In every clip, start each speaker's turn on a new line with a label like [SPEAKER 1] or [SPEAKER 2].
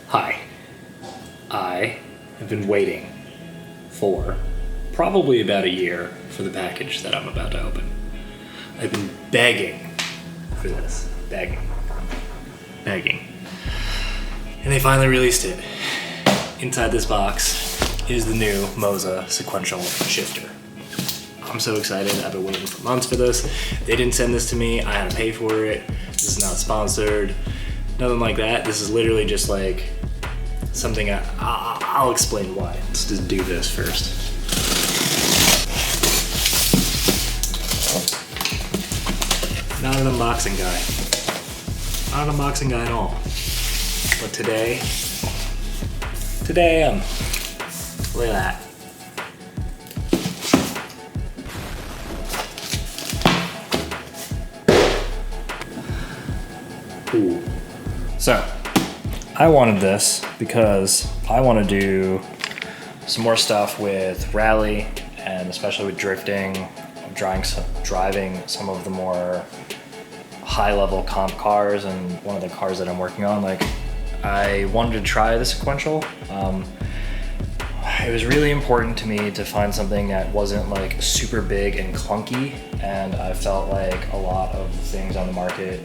[SPEAKER 1] Hi. I have been waiting for probably about a year for the package that I'm about to open. I've been begging for this. Begging. And they finally released it. Inside this box is the new Moza Sequential shifter. I'm so excited. I've been waiting for months for this. They didn't send this to me. I had to pay for it. This is not sponsored. Nothing like that. This is literally just like something I'll explain why. Let's just do this first. Not an unboxing guy. Not an unboxing guy at all. But today I am. Look at that. Ooh. So, I wanted this because I want to do some more stuff with rally and especially with drifting, driving some of the more high-level comp cars, and one of the cars that I'm working on, like, I wanted to try the Sequential. It was really important to me to find something that wasn't like super big and clunky, and I felt like a lot of the things on the market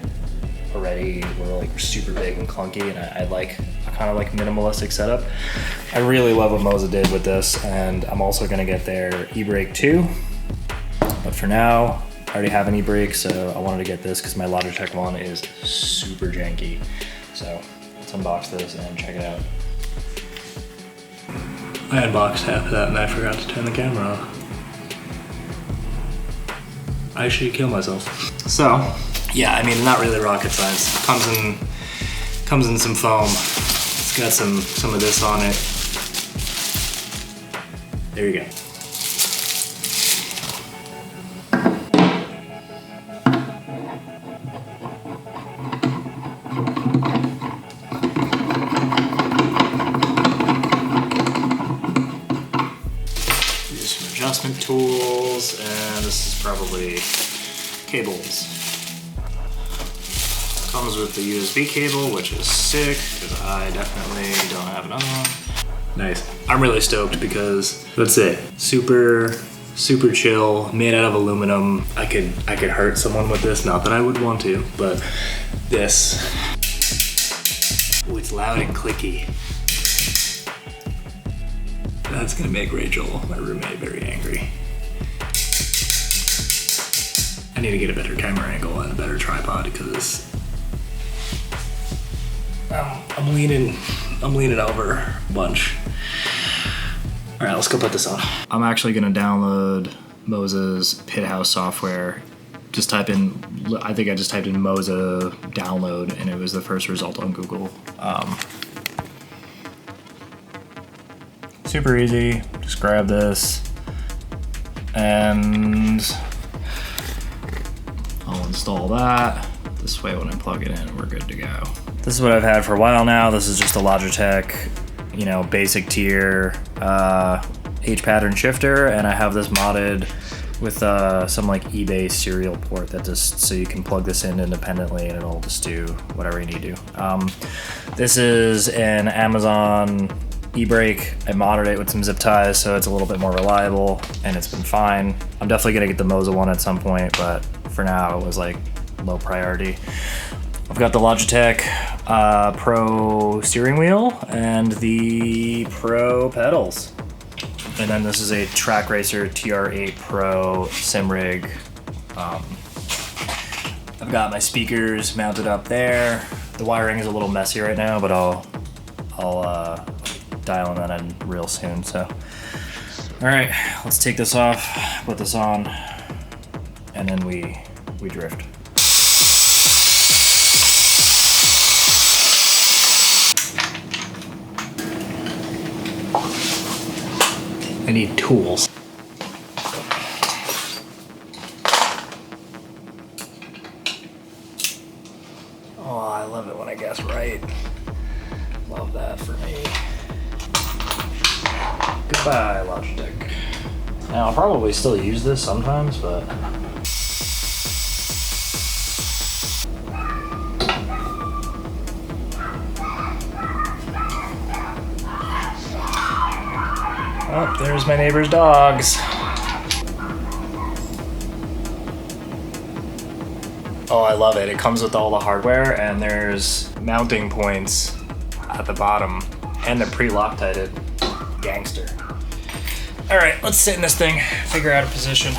[SPEAKER 1] already were like super big and clunky, and I like a kind of like minimalistic setup. I really love what Moza did with this, and I'm also gonna get their e-brake too. But for now, I already have an e-brake, so I wanted to get this because my Logitech one is super janky. So let's unbox this and check it out. I unboxed half of that and I forgot to turn the camera off. I should kill myself. So, yeah, I mean, not really rocket science. Comes in some foam. It's got some of this on it. There you go. Adjustment tools, and this is probably cables. Comes with the USB cable, which is sick, because I definitely don't have another one. Nice. I'm really stoked because, that's it. Super chill, made out of aluminum. I could hurt someone with this, not that I would want to, but this. Ooh, it's loud and clicky. That's gonna make Rachel, my roommate, very angry. I need to get a better camera angle and a better tripod because I'm leaning over a bunch. All right, let's go put this on. I'm actually gonna download Moza's Pit House software. Just type in, I think I just typed in Moza download and it was the first result on Google. Super easy, just grab this and I'll install that. This way when I plug it in, we're good to go. This is what I've had for a while now. This is just a Logitech, you know, basic tier H-pattern shifter, and I have this modded with some like eBay serial port that just, so you can plug this in independently and it'll just do whatever you need to. This is an Amazon e-brake. I modded it with some zip ties so it's a little bit more reliable, and it's been fine. I'm definitely gonna get the Moza one at some point, but for now it was like low priority. I've got the Logitech Pro steering wheel and the Pro pedals. And then this is a Track Racer TR8 Pro sim rig. I've got my speakers mounted up there. The wiring is a little messy right now, but I'll dialing that in real soon. So, all right, let's take this off, put this on, and then we drift. I need tools. Oh, I love it when I guess right. Love that for me. Goodbye, Logitech. Now, I'll probably still use this sometimes, but Oh, there's my neighbor's dogs. Oh, I love it. It comes with all the hardware and there's mounting points at the bottom and they're pre-Loctited. Gangster. All right, let's sit in this thing, figure out a position.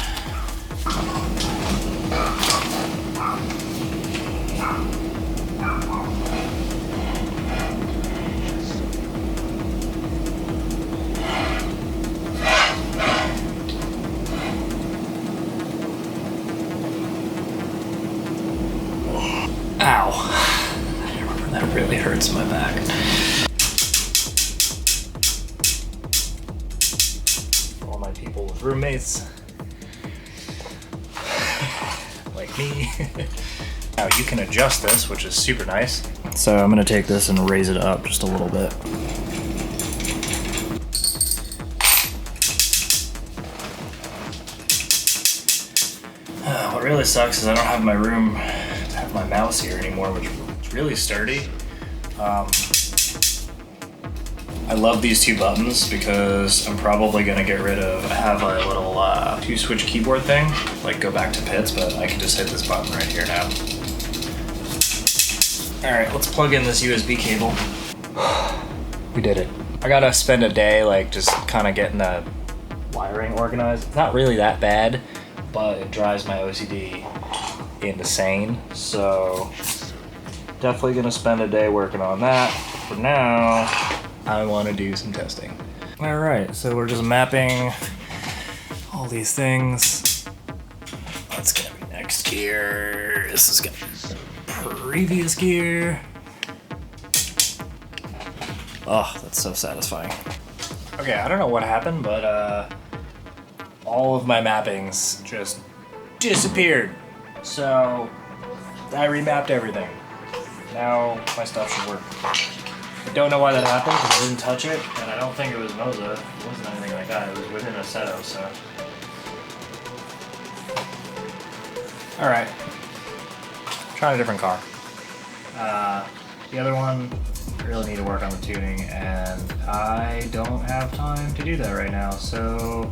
[SPEAKER 1] Ow. That really hurts my back. All my people with roommates. Like me. Now you can adjust this, which is super nice. So I'm gonna take this and raise it up just a little bit. What really sucks is I don't have my room to have my mouse here anymore, which is really sturdy. I love these two buttons because I'm probably gonna get rid of, I have a little 2-switch keyboard thing, like go back to pits, but I can just hit this button right here now. All right, let's plug in this USB cable. We did it. I gotta spend a day like just kind of getting the wiring organized. It's not really that bad, but it drives my OCD insane. So definitely gonna spend a day working on that. For now, I wanna do some testing. All right, so we're just mapping all these things. That's gonna be next gear. This is gonna be previous gear. Oh, that's so satisfying. Okay, I don't know what happened, but all of my mappings just disappeared. So I remapped everything. Now my stuff should work. I don't know why that happened because I didn't touch it, and I don't think it was Moza. It wasn't anything like that. It was within a setup, so. All right. Trying a different car. The other one, I really need to work on the tuning, and I don't have time to do that right now. So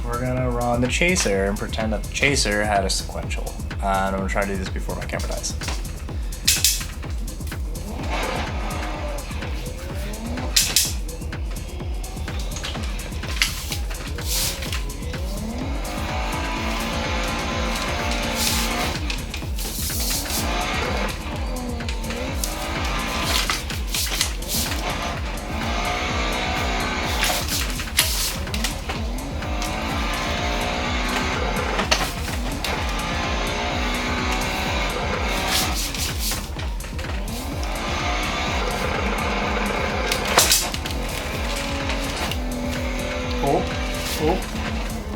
[SPEAKER 1] we're gonna run the chaser and pretend that the chaser had a sequential. And I'm gonna try to do this before my camera dies.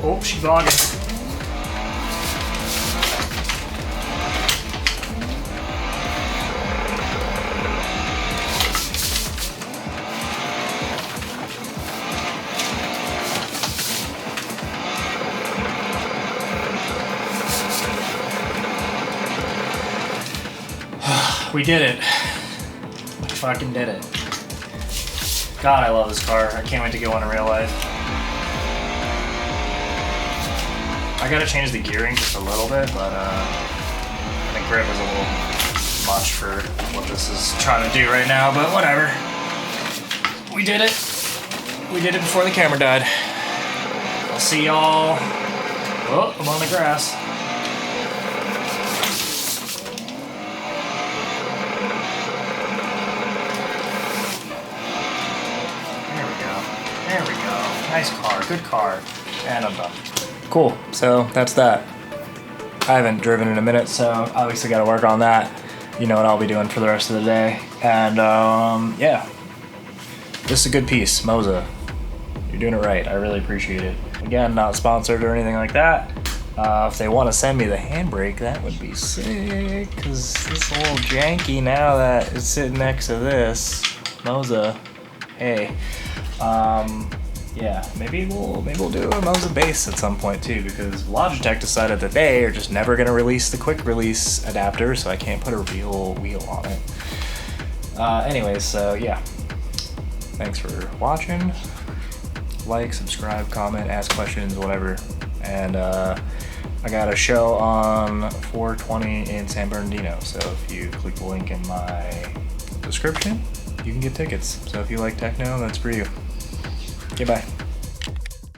[SPEAKER 1] Oh, she's logging. We did it. We fucking did it. God, I love this car. I can't wait to get one in real life. I gotta change the gearing just a little bit, but the grip is a little much for what this is trying to do right now, but whatever. We did it. We did it before the camera died. I'll see y'all. Oh, I'm on the grass. There we go. Nice car, good car. And I'm done. Cool, so that's that. I haven't driven in a minute, so obviously gotta work on that. You know what I'll be doing for the rest of the day. And yeah, this is a good piece, Moza. You're doing it right, I really appreciate it. Again, not sponsored or anything like that. If they wanna send me the handbrake, that would be sick, cause it's a little janky now that it's sitting next to this. Moza, hey. Yeah, maybe we'll do a Moza bass at some point too, because Logitech decided that they are just never gonna release the quick release adapter, so I can't put a real wheel on it. Anyways, so yeah. Thanks for watching. like, subscribe, comment, ask questions, whatever. And I got a show on 4/20 in San Bernardino, so if you click the link in my description, you can get tickets. So if you like techno, that's for you. Okay, bye.